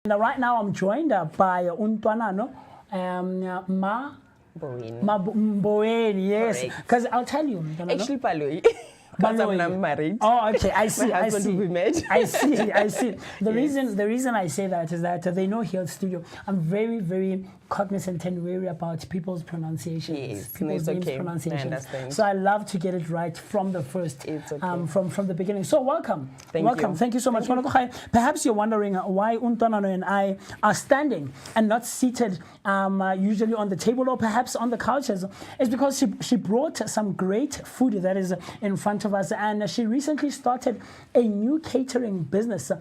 Now, right now, I'm joined by Untwanano, Mboweni, yes. Because I'll tell you. Actually, Paloi. Because I'm not married. Oh, okay. I see. My husband will be married. I see. The reason I say that is that they know here at studio, I'm very, very cognizant and wary about people's pronunciations. Yes, people's names pronunciations. I understand. So I love to get it right from the first, it's okay. from the beginning. So welcome. Welcome. Thank you so much. Perhaps you're wondering why Untwanano and I are standing and not seated usually on the table or perhaps on the couches. It's because she brought some great food that is in front of us, and she recently started a new catering business.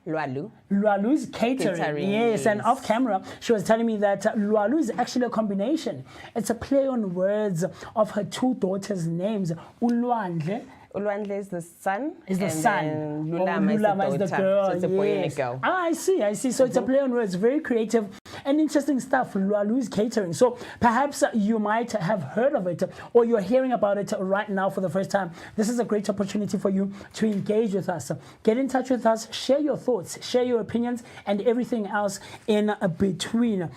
Lwalu's catering. Yes, and off camera, she was telling me that Lwalu is actually a combination. It's a play on words of her two daughters' names, Ulwandle. Ulwandle is the son. Is the son. Lulama is the girl. So it's a boy and a girl. I see. So it's a play on words, very creative and interesting stuff. Lwalu's catering. So perhaps you might have heard of it or you're hearing about it right now for the first time. This is a great opportunity for you to engage with us. Get in touch with us, share your thoughts, share your opinions and everything else in between.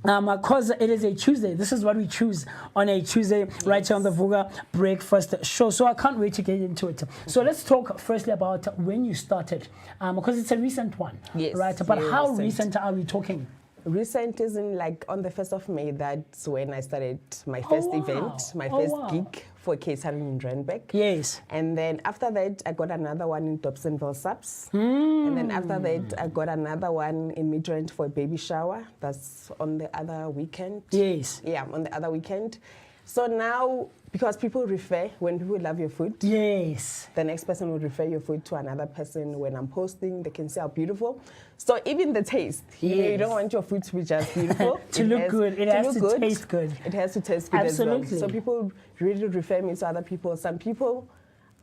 Because it is a Tuesday, this is what we choose on a Tuesday, right here on the Vooka Breakfast Show. So I can't wait to get into it. So let's talk firstly about when you started, because it's a recent one, right? But how recent are we talking? Recent is in like on the 1st of May. That's when I started my first event, my first gig for catering in Randburg. Yes. And then after that, I got another one in Dobsonville Subs. And then after that, I got another one in Midrand for a baby shower. That's on the other weekend. Yes. Yeah, on the other weekend. So now, because people refer, when people love your food, yes, the next person will refer your food to another person. When I'm posting, they can say how beautiful. So even the taste, you don't want your food to be just beautiful. to look good. It has to taste good. It has to taste good Absolutely. as well. So people really refer me to other people. Some people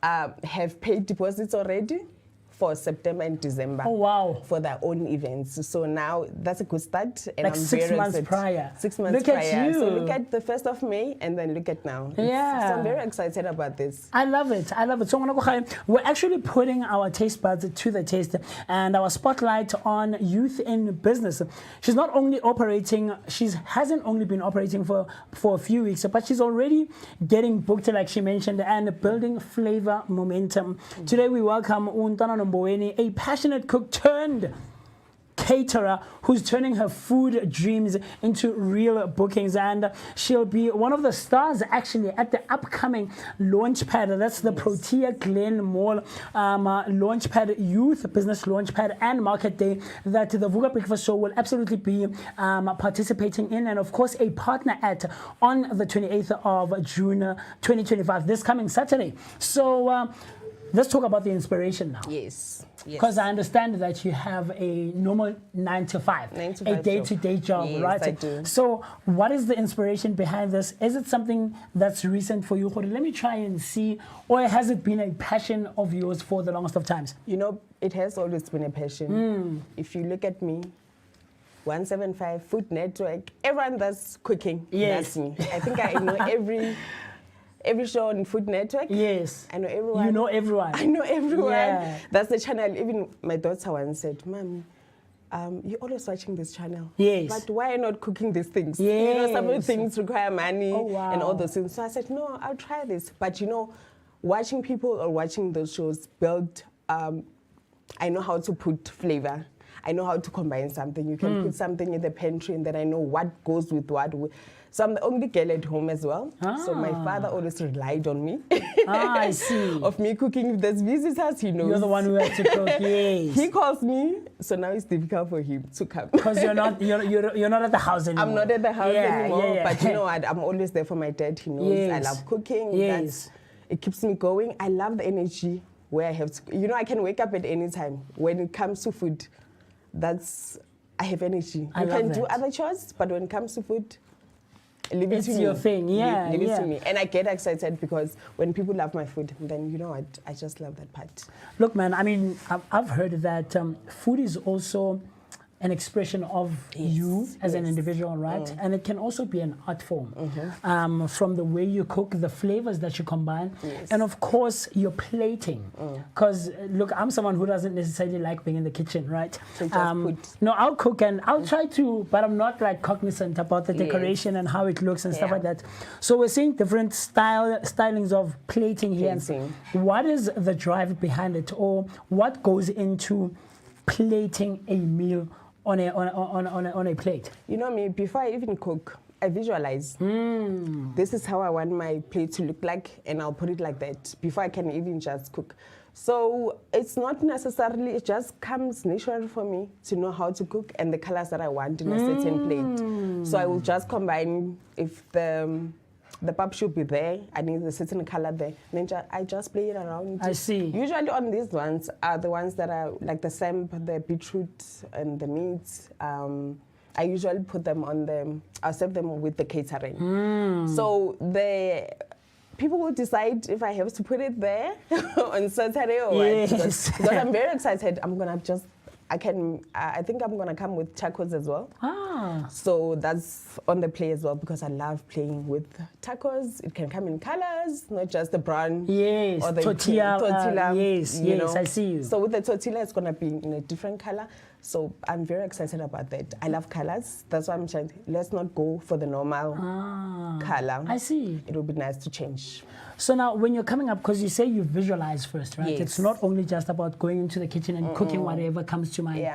have paid deposits already for September and December. Oh, wow. For their own events. So now that's a good start. And like I'm 6 months prior. 6 months look prior. At you. So look at the 1st of May and then look at now. Yeah. So I'm very excited about this. I love it. So we're actually putting our taste buds to the taste and our spotlight on youth in business. She's not only operating, hasn't only been operating for a few weeks, but she's already getting booked, like she mentioned, and building flavor momentum. Today we welcome Untwanano Mboweni, a passionate cook turned caterer who's turning her food dreams into real bookings, and she'll be one of the stars actually at the upcoming Launchpad. That's the Protea Glen Mall Launchpad, Youth Business Launchpad and Market Day that the Vooka Breakfast Show will absolutely be participating in, and of course a partner at on the 28th of June 2025, this coming Saturday. So let's talk about the inspiration now. Yes. Because I understand that you have a normal 9 to 5, a day-to-day job, yes, right? I do. So what is the inspiration behind this? Is it something that's recent for you? Let me try and see. Or has it been a passion of yours for the longest of times? You know, it has always been a passion. If you look at me, 175, Food Network, everyone that's cooking, yes, that's me. I think I know every show on Food Network. Yes. I know everyone. You know everyone. I know everyone. Yeah. That's the channel. Even my daughter once said, Mom, you're always watching this channel. Yes. But why are you not cooking these things? Yes. You know, some of the things require money and all those things. So I said, no, I'll try this. But you know, watching people or watching those shows build, I know how to put flavor. I know how to combine something. You can put something in the pantry and then I know what goes with what. So I'm the only girl at home as well. So my father always relied on me. I see. Of me cooking. If there's visitors, he knows. You're the one who has to cook, yes. He calls me, so now it's difficult for him to come. Because you're not at the house anymore. I'm not at the house anymore. Yeah. But you know what? I'm always there for my dad. He knows I love cooking. Yes. It keeps me going. I love the energy where I have to, you know, I can wake up at any time. When it comes to food, I have energy. I can do other chores, but when it comes to food, leave it to me. It's your thing, yeah. Leave it to me. And I get excited because when people love my food, then you know what, I just love that part. Look, man, I mean, I've heard that food is also an expression of you as an individual, right? And it can also be an art form, from the way you cook, the flavors that you combine, and of course your plating. Because look, I'm someone who doesn't necessarily like being in the kitchen, right? So no, I'll cook and I'll try to, but I'm not like cognizant about the decoration and how it looks and stuff like that. So we're seeing different stylings of plating here. What is the drive behind it, or what goes into plating a meal on a plate? You know me, before I even cook, I visualize. This is how I want my plate to look like, and I'll put it like that before I can even just cook. So it's not necessarily, it just comes natural for me to know how to cook and the colors that I want in a certain plate. So I will just combine, if the pap should be there, I need a certain color there, then I just play it around. I see. Usually on these ones are the ones that are like the samp, the beetroot and the meat. I usually put them on I'll serve them with the catering. So people will decide if I have to put it there on Saturday or what. Because I'm very excited. I think I'm gonna come with tacos as well. So that's on the play as well, because I love playing with tacos. It can come in colors, not just the brown. Or the tortilla. I see you. So with the tortilla, it's gonna be in a different color. So I'm very excited about that. I love colors. That's why I'm trying. Let's not go for the normal color. I see. It would be nice to change. So now, when you're coming up, because you say you visualize first, right? It's not only just about going into the kitchen and cooking whatever comes to mind.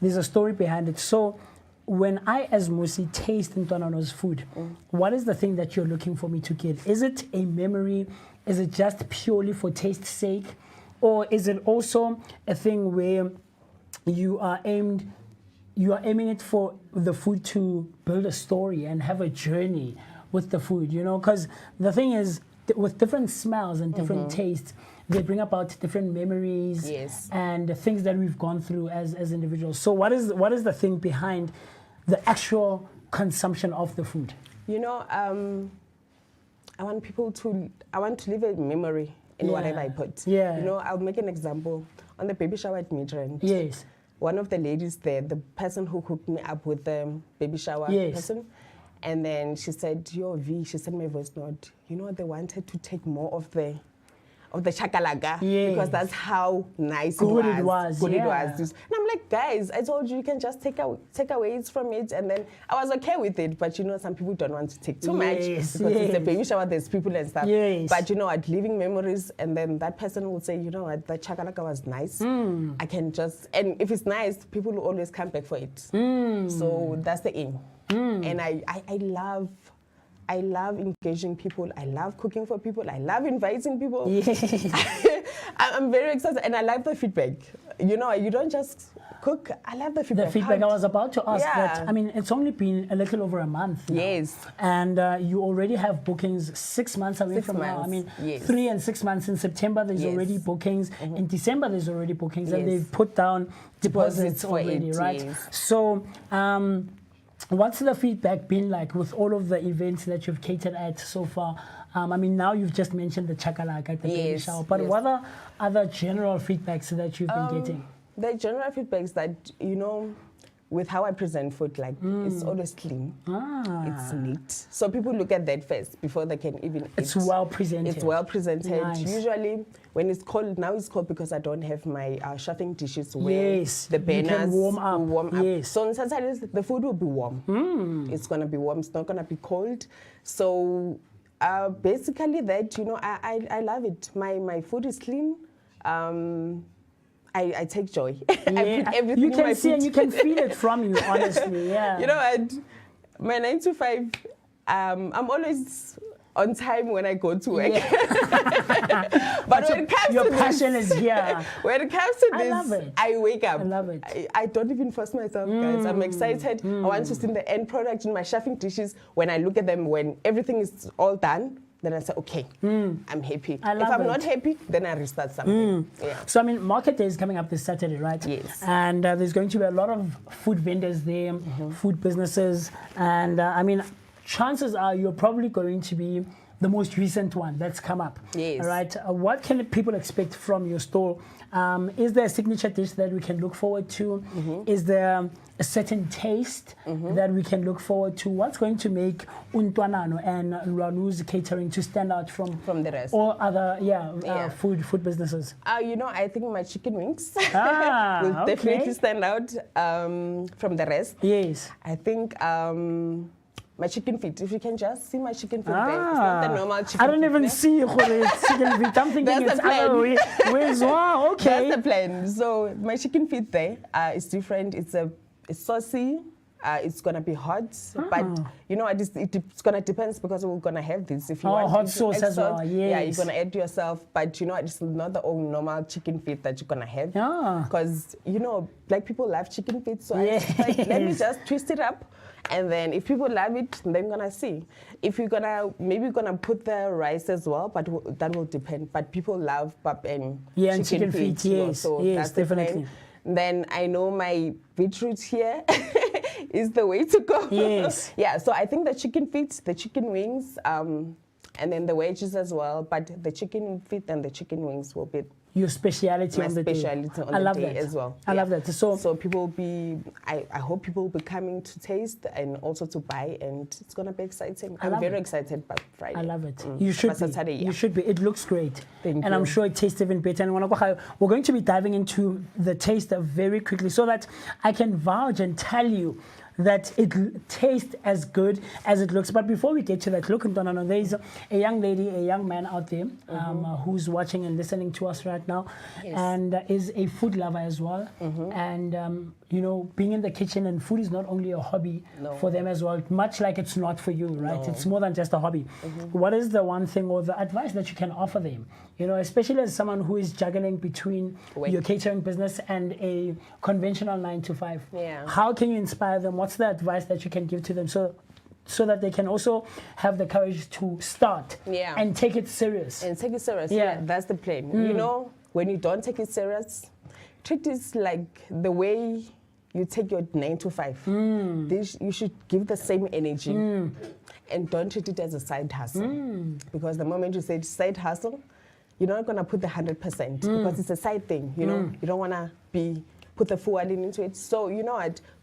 There's a story behind it. So when I, as Musi, taste Ntwanano's food, what is the thing that you're looking for me to get? Is it a memory? Is it just purely for taste's sake? Or is it also a thing where you are aiming it for the food to build a story and have a journey with the food, you know? Because the thing is, with different smells and different tastes, they bring about different memories and things that we've gone through as individuals. So what is the thing behind the actual consumption of the food? You know, I want to leave a memory in whatever I put. You know, I'll make an example. On the baby shower at Midrand, one of the ladies there, the person who hooked me up with the baby shower person, and then she said, "Yo, V," she sent me a voice note. You know, they wanted to take more of the chakalaga because that's how nice it was. Good it was. And I'm like, guys, I told you can just take away it from it, and then I was okay with it. But you know, some people don't want to take too much because it's a baby shower. There's people and stuff. But you know what, living memories, and then that person will say, you know what, the chakalaga was nice. I can just, and if it's nice, people will always come back for it. So that's the aim. And I love engaging people. I love cooking for people. I love inviting people. I'm very excited, and I like the feedback. You know, you don't just cook. I love the feedback. I was about to ask that. I mean, it's only been a little over a month now. And you already have bookings 6 months away from now. I mean, 3 and 6 months. In September, there's already bookings. In December, there's already bookings. And they've put down deposits already, right? So, what's the feedback been like with all of the events that you've catered at so far? I mean, now you've just mentioned the chakalaka at the baby shower, but what are other general feedbacks that you've been getting? The general feedbacks that, you know, with how I present food, like it's always clean, it's neat. So people look at that first before they can even eat. It's well presented. It's well presented. Nice. Usually, when it's cold, now it's cold because I don't have my chefing dishes where the burners warm up. So on Saturdays, the food will be warm. It's going to be warm. It's not going to be cold. So basically that, you know, I love it. My food is clean. I take joy. I put everything you can in my see food. and you can feel it from you, honestly. You know what? My 9 to 5, I'm always on time when I go to work. But when it comes your to passion is here. When it comes to I love it. I wake up. I love it. I don't even force myself, guys. I'm excited. I want to see the end product in my chefing dishes. When I look at them, when everything is all done, then I say, okay, I'm happy. If I'm not happy, then I restart something. So, I mean, Market Day is coming up this Saturday, right? Yes. And there's going to be a lot of food vendors there, food businesses. And, I mean, chances are you're probably going to be the most recent one that's come up. Yes. All right. What can people expect from your store? Is there a signature dish that we can look forward to? Is there a certain taste that we can look forward to? What's going to make Untwanano and Lwalu's Catering to stand out from the rest? All other food businesses? I think my chicken wings will Okay. definitely stand out from the rest. Yes. I think my chicken feet. If you can just see my chicken feet there. It's not the normal chicken I don't feet even there. see chicken feet. I'm thinking That's it's the plan. where's wow, okay. That's the plan. So my chicken feet there is different. It's saucy. It's gonna be hot, but it's gonna depend because we're gonna have this. If you want hot sauce as well, yeah, yes. you're gonna add yourself. But it's not the old normal chicken feet that you're gonna have. Because black people love chicken feet, so I was like, let me just twist it up. And then if people love it, then we're gonna see. If you're gonna put the rice as well, but that will depend. But people love pap and chicken feet. Yes, so yes, that's the definitely. plan. Then I know my beetroot here is the way to go. Yes. Yeah, so I think the chicken feet, the chicken wings, and then the wedges as well. But the chicken feet and the chicken wings will be your speciality my on the speciality day. on I the love day that as well. I love that. So people will be, I hope people will be coming to taste and also to buy, and it's going to be exciting. I'm very excited about Friday. I love it. You should be. Saturday, yeah. You should be. It looks great. Thank and you. I'm sure it tastes even better. And we're going to be diving into the taste very quickly so that I can vouch and tell you that it tastes as good as it looks. But before we get to that, look, there's a young lady, a young man out there who's watching and listening to us right now, and is a food lover as well. And being in the kitchen and food is not only a hobby for them as well, much like it's not for you, right? It's more than just a hobby. What is the one thing or the advice that you can offer them? Especially as someone who is juggling between your catering business and a conventional 9-to-5. Yeah. How can you inspire them? What's the advice that you can give to them so that they can also have the courage to start and take it serious? And take it serious. Yeah, that's the plan. When you don't take it serious, treat it like the way you take your 9-to-5. You should give the same energy and don't treat it as a side hustle. Because the moment you say side hustle, you're not going to put the 100% because it's a side thing. You don't want to put the full into it. So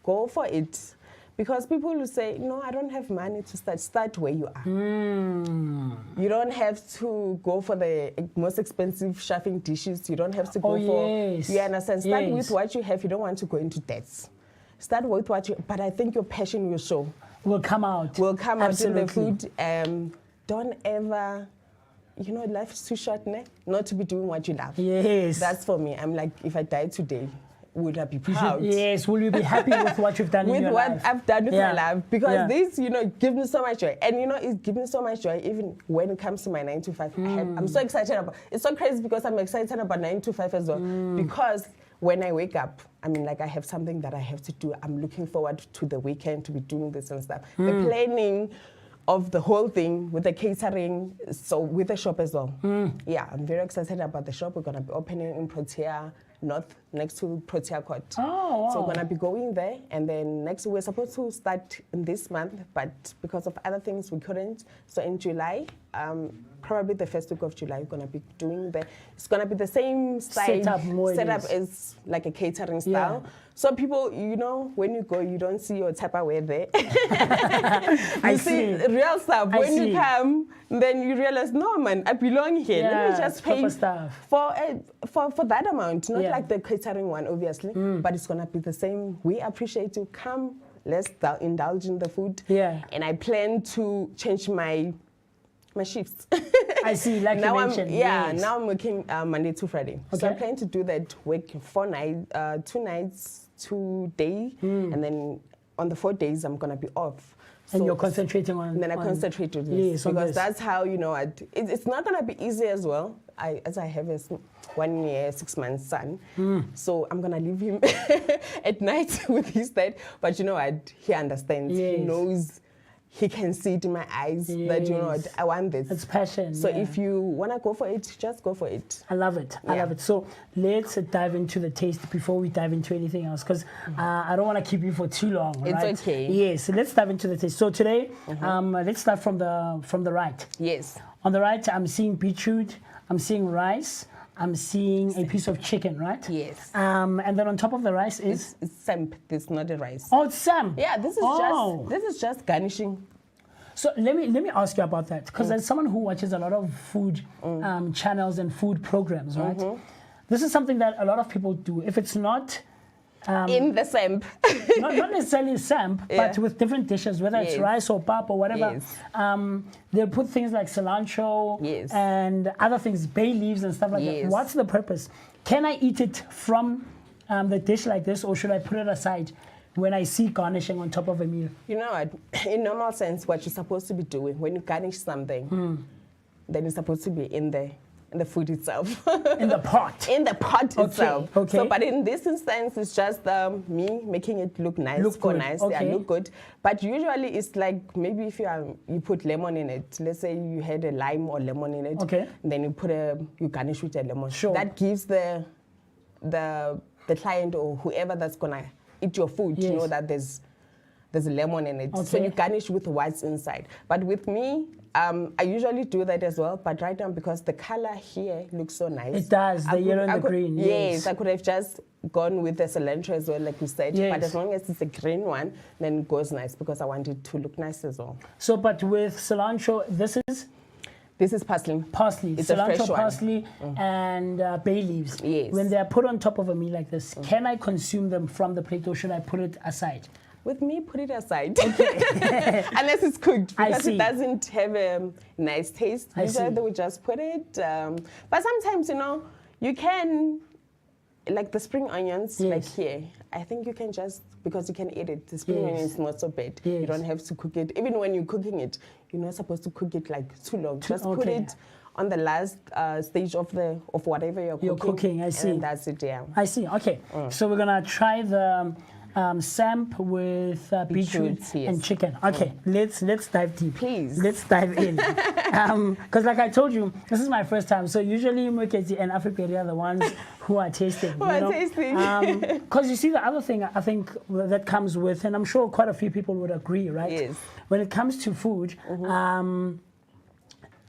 go for it. Because people will say, no, I don't have money to start. Start where you are. You don't have to go for the most expensive chefing dishes. You don't have to go for... You understand? Start with what you have. You don't want to go into debts. Start with what you... But I think your passion will show. Will come out. Will come Absolutely. out in the food. Don't ever... life is too short, not to be doing what you love. Yes. That's for me. I'm like, if I die today, would I be proud? Yes, will you be happy with what you've done in your life? With what I've done with my life. Because this, gives me so much joy. And, it gives me so much joy even when it comes to my 9-to-5. I'm so excited about it's so crazy because I'm excited about 9-to-5 as well. Because when I wake up, I have something that I have to do. I'm looking forward to the weekend to be doing this and stuff. The planning of the whole thing with the catering, so with the shop as well. Yeah, I'm very excited about the shop. We're going to be opening in Protea North, next to Protea Court. Oh, wow. So we're going to be going there. And then next, we're supposed to start in this month, but because of other things, we couldn't. So in July, probably the first week of July, we're going to be doing it's going to be the same setup as like a catering style. So people, when you go, you don't see your Tupperware there. You see real stuff. When you come, then you realize, no, man, I belong here. Let me just pay for that amount. Not like the catering one, obviously, but it's going to be the same. We appreciate you. Come, let's indulge in the food. Yeah. And I plan to change my shifts. I see, like now you mentioned. Now I'm working Monday to Friday. Okay. So I'm planning to do that work 2 nights, 2 days, and then on the 4 days I'm gonna be off. And you're concentrating on. And then I concentrate on this because that's how it's not gonna be easy as well. I have a 1 year 6 months son, so I'm gonna leave him at night with his dad. But he understands. He knows he can see it in my eyes that, you know what, I want this. It's passion. So if you want to go for it, just go for it. I love it. I love it. So let's dive into the taste before we dive into anything else, because I don't want to keep you for too long. It's right? okay. Yes. So let's dive into the taste. So today, let's start from the right. Yes. On the right, I'm seeing beetroot. I'm seeing rice. I'm seeing a piece of chicken, right? Yes. And then on top of the rice is It's samp. It's not a rice. oh, it's sam. Yeah, this is just garnishing. So let me ask you about that, because as someone who watches a lot of food channels and food programs, right? This is something that a lot of people do. If it's not In the samp. not necessarily samp, but with different dishes, whether it's rice or pap or whatever. They'll put things like cilantro and other things, bay leaves and stuff like that. What's the purpose? Can I eat it from the dish like this, or should I put it aside when I see garnishing on top of a meal? You know what? In normal sense, what you're supposed to be doing when you garnish something, then it's supposed to be in the food itself. In the pot. In the pot itself. Okay. So, but in this instance, it's just me making it look nice, look good. nice, Okay. look good. But usually it's like maybe if you put lemon in it. Let's say you had a lime or lemon in it. Okay. Then you garnish with a lemon. Sure. That gives the client or whoever that's gonna eat your food to know that there's a lemon in it. So you garnish with what's inside. But with me, I usually do that as well. But right now, because the color here looks so nice. It does, the yellow and the green. Yes, I could have just gone with the cilantro as well, like you said. Yes. But as long as it's a green one, then it goes nice because I want it to look nice as well. So, but with cilantro, this is parsley. Parsley, It's a cilantro, fresh one. parsley, and bay leaves. Yes. When they are put on top of a meal like this, can I consume them from the plate, or should I put it aside? With me, put it aside. Okay. Unless it's cooked, because it doesn't have a nice taste. Usually they would just put it. But sometimes, you can, like the spring onions, like here, I think you can just, because you can eat it, the spring onion is not so bad. You don't have to cook it. Even when you're cooking it, you're not supposed to cook it like too long. Just put it on the last stage of whatever you're cooking. I see. And that's it, I see. Okay. So we're going to try the samp with beetroot and chicken. Okay, let's dive deep. Please. Let's dive in. Because like I told you, this is my first time. So usually Muketi and Africa are the ones who are tasting. Because you see, the other thing I think that comes with, and I'm sure quite a few people would agree, right? Yes. When it comes to food,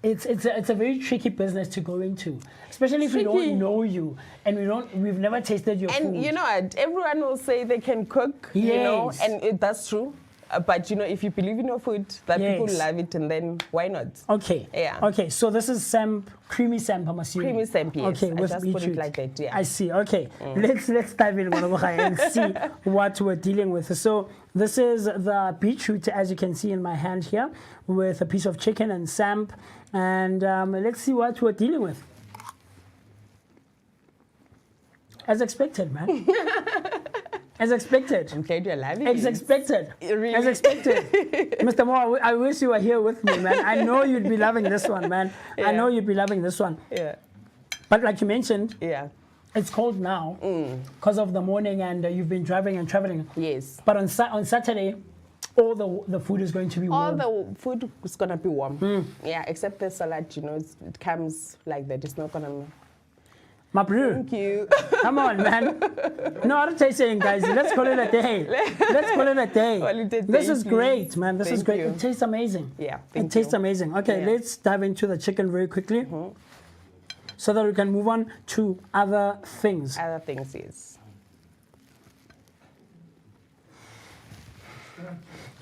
it's a very tricky business to go into, especially if we don't know you and we've never tasted your food. And you know what? Everyone will say they can cook, and that's true. But if you believe in your food, that people love it, and then why not? Okay. Yeah. Okay. So this is samp, creamy samp, I'm assuming. Creamy samp, yes. Okay. I with just beetroot. put it like that. Yeah. I see. Okay. Let's dive in and see what we're dealing with. So this is the beetroot, as you can see in my hand here, with a piece of chicken and samp, and let's see what we're dealing with. As expected, man. As expected. I'm glad you're laughing. As expected. Really? As expected. Mr. Moore, I wish you were here with me, man. I know you'd be loving this one, man. I know you'd be loving this one. Yeah. But like you mentioned, it's cold now because of the morning, and you've been driving and traveling. Yes. But on Saturday, all the food is going to be warm. All the food is going to be warm. Yeah, except the salad, it comes like that. It's not going to... My bro. Thank you. Come on, man. No, I'm not saying, guys. Let's call it a day. Let's call it a day. This is great, man. This is great. It tastes amazing. Yeah. It tastes amazing. Okay, let's dive into the chicken very quickly so that we can move on to other things. Other things, yes.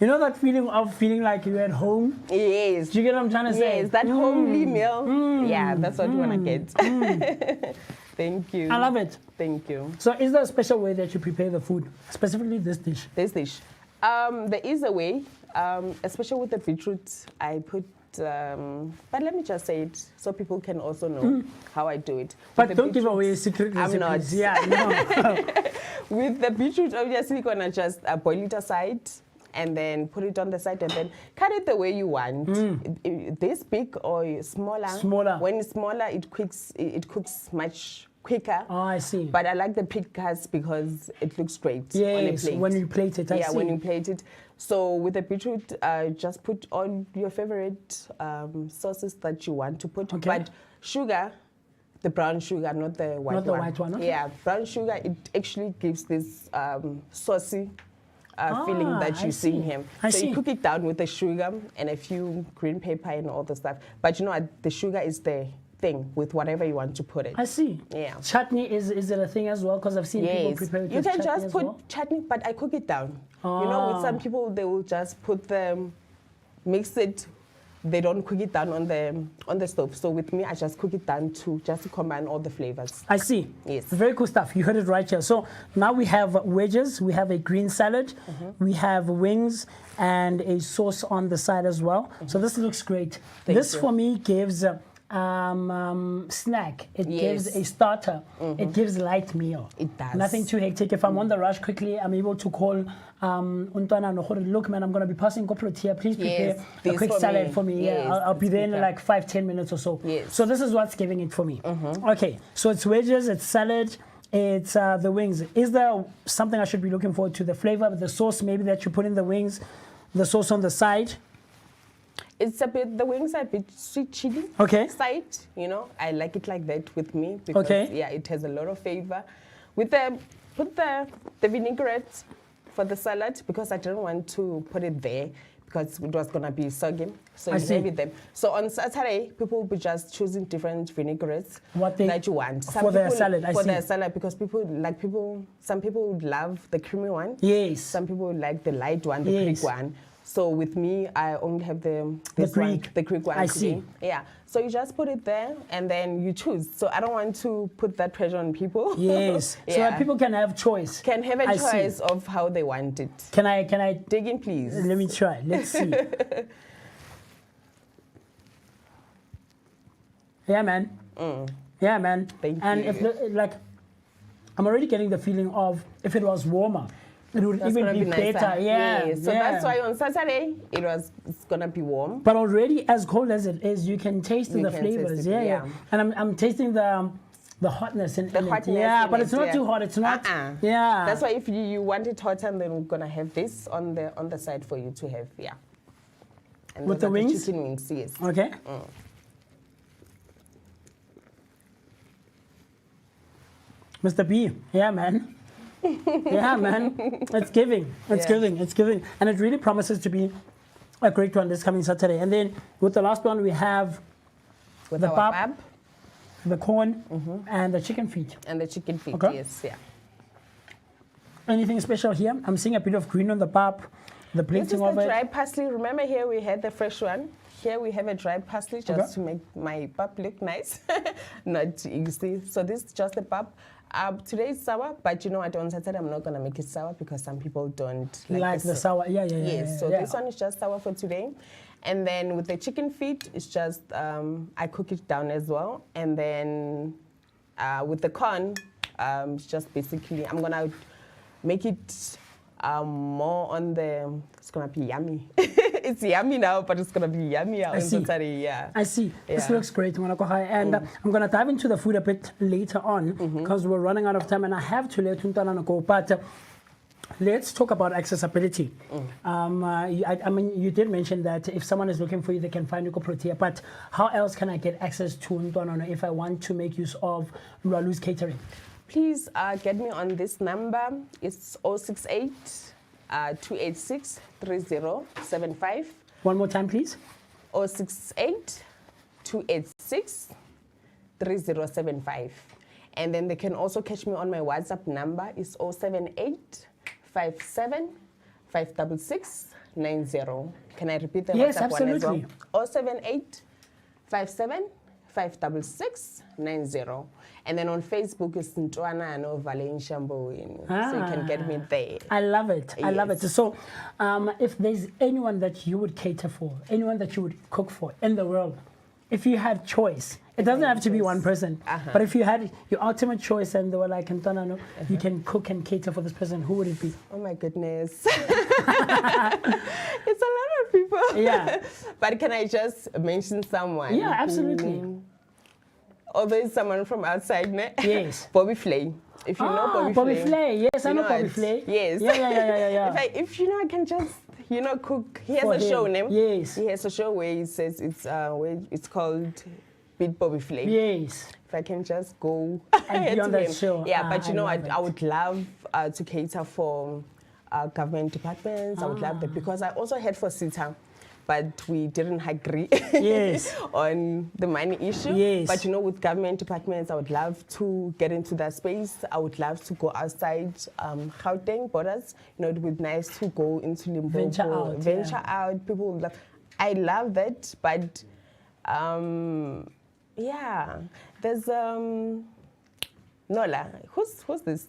You know that feeling of feeling like you're at home? Yes. Do you get what I'm trying to say? Yes, that homely meal. Yeah, that's what you want to get. Thank you. I love it. Thank you. So is there a special way that you prepare the food, specifically this dish? This dish. There is a way, especially with the beetroot, I put, but let me just say it so people can also know how I do it. But don't give away a secret recipe. I'm not. Yeah, no. With the beetroot, obviously, you're going to just boil it aside and then put it on the side and then cut it the way you want. This big or smaller. Smaller. When it's smaller, it cooks much quicker. Oh, I see. But I like the pit cuts because it looks great on a Yes, plate. when you plate it, I see. When you plate it. So with the beetroot, just put all your favorite sauces that you want to put. Okay. But sugar, the brown sugar, not the white one. Not the white one, okay. Yeah, brown sugar, it actually gives this saucy feeling that you see here. So you cook it down with the sugar and a few green pepper and all the stuff. But you know what? The sugar is the thing with whatever you want to put it. I see. Yeah. Chutney, is it a thing as well? Because I've seen people prepare it you with can chutney just as put well. chutney, but I cook it down. You know, with some people, they will just put mix it. They don't cook it down on the stove. So with me, I just cook it down just to combine all the flavors. I see. Yes. Very cool stuff. You heard it right here. So now we have wedges, we have a green salad, we have wings, and a sauce on the side as well. So this looks great. This for me gives snack. It gives a starter. It gives light meal. It does. Nothing too hectic. If I'm on the rush quickly, I'm able to call Untwana no, look, man, I'm going to be passing corporate here. Please prepare a quick salad for me. Yes, I'll be there in like 5-10 minutes or so. Yes. So this is what's giving it for me. Okay, so it's wedges, it's salad, it's the wings. Is there something I should be looking forward to? The flavor, the sauce maybe that you put in the wings, the sauce on the side? It's the wings are a bit sweet chili side, you know. I like it like that with me because it has a lot of flavor. Put the vinaigrette for the salad because I didn't want to put it there because it was gonna be soggy. So you leave it there. So on Saturday, people will be just choosing different vinaigrettes that you want. For their salad, for their salad because some people would love the creamy one. Yes. Some people would like the light one, the Greek one. So with me, I only have the Greek one. I see. Yeah. So you just put it there and then you choose. So I don't want to put that pressure on people. Yes. So that people can have choice. Can have a choice of how they want it. Can I dig in, please? Let me try. Let's see. Yeah, man. Yeah, man. Thank you. If I'm already getting the feeling of if it was warmer, it would even be better. Yeah. So that's why on Saturday it's gonna be warm. But already as cold as it is, you can taste the flavors. Yeah. And I'm tasting the hotness in it. Yeah, but it's not too hot. It's not. Yeah. That's why if you want it hotter, then we're gonna have this on the side for you to have. Yeah. And with the wings. Chicken wings, yes. Okay. Mr. B, yeah, man. Yeah, man. It's giving. It's giving. And it really promises to be a great one this coming Saturday. And then with the last one, we have with the pap, the corn, and the chicken feet. And the chicken feet, yes, yeah. Anything special here? I'm seeing a bit of green on the pap, the plating of it. This is the dry parsley. Remember here we had the fresh one. Here we have a dry parsley just to make my pap look nice. Not easy. So this is just the pap. Today is sour, but you know what? On Saturday I'm not gonna make it sour because some people don't like the sour. Yes. So this one is just sour for today, and then with the chicken feet, it's just I cook it down as well, and then with the corn, it's just basically I'm gonna make it more on the. It's gonna be yummy. It's yummy now, but it's gonna be yummy on Saturday. Yeah. I see. This looks great, and I'm gonna dive into the food a bit later on because we're running out of time, and I have to let Untwana go. But let's talk about accessibility. I mean, you did mention that if someone is looking for you, they can find you Protea. But how else can I get access to Untwana if I want to make use of Lwalu's catering? Please get me on this number. It's 068 286 3075. One more time, please. 068 286 3075. And then they can also catch me on my WhatsApp number. It's 078 57 566 90. Can I repeat the WhatsApp one as well? 078 57 566 90. And then on Facebook, it's Ntwana no Valencia Mboweni. So you can get me there. I love it. I love it. So if there's anyone that you would cater for, anyone that you would cook for in the world, if you had choice, it doesn't have to be one person, but if you had your ultimate choice and they were like, Ntwana, no, you can cook and cater for this person, who would it be? Oh my goodness. It's a lot of people. Yeah. But can I just mention someone? Yeah, absolutely. although it's someone from outside, ne? Yes. Bobby Flay. If you know Bobby Flay. Yes, I know Bobby Flay. Yes. Yeah. if I can just, cook. He has For a show him. name. Yes. He has a show where he says it's called Beat Bobby Flay. Yes. If I can just go and be on that show. Yeah, but I would love to cater for government departments. I would love that because I also had for SITA, but we didn't agree yes. on the money issue. Yes. But with government departments, I would love to get into that space. I would love to go outside Gauteng borders. It would be nice to go into Limpopo, venture out. People would love. I love that, but there's Nola. Who's this?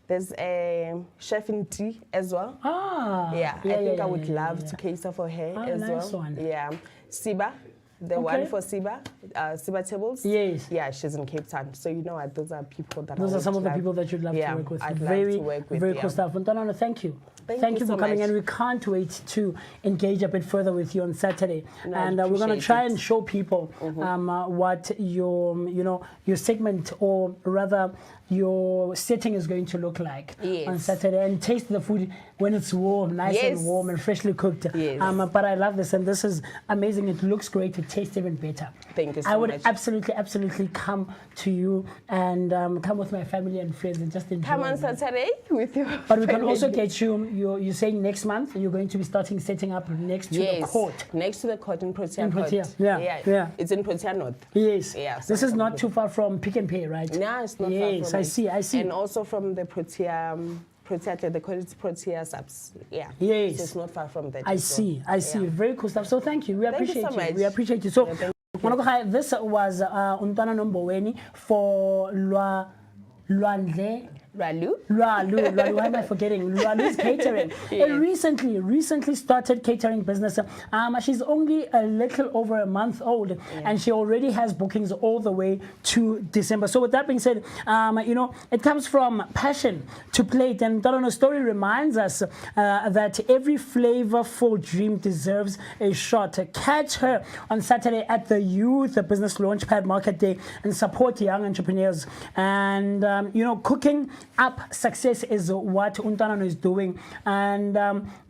There's a chef in tea as well. I think I would love to cater for her as nice well. One. Yeah, Siba, the one for Siba, Siba Tables. Yes. Yeah, she's in Cape Town. So what? Those are people that. Those are some of the people that you'd love to work with. I'd love to work with. Very cool stuff. Ntanano, thank you. Thank you for coming, and we can't wait to engage a bit further with you on Saturday. No, and we're going to try and show people what your segment, or rather your setting, is going to look like on Saturday, and taste the food when it's warm, nice and warm and freshly cooked. Yes. But I love this, and this is amazing. It looks great. It tastes even better. Thank you so much. I would absolutely come to you and come with my family and friends and just enjoy. Come on Saturday with you. But we can also get you. You're saying next month you're going to be setting up next to the court. Next to the court in Protea. Yeah. It's in Protea North. Yes. Yeah. This is not too far from Pick and Pay, right? No, it's not far from Yes, I see. And also from the Protea, they call it Protea subs. Yeah. Yes. So it's not far from that. I see. Very cool stuff. So thank you. We appreciate you. So much. We appreciate you. So this was Untana Nomboweni for Lwalu. Lwalu, why am I forgetting? Lwalu's Catering. Yes. Recently started catering business. She's only a little over a month old, and she already has bookings all the way to December. So with that being said, it comes from passion to plate. And Darano's story reminds us that every flavorful dream deserves a shot. Catch her on Saturday at the Youth Business Launchpad Market Day and support young entrepreneurs. And, cooking up success is what Untanano is doing. And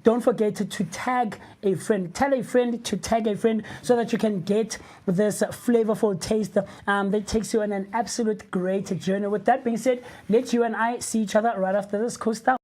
don't forget to tag a friend. Tell a friend to tag a friend so that you can get this flavorful taste that takes you on an absolute great journey. With that being said, let you and I see each other right after this cool stuff.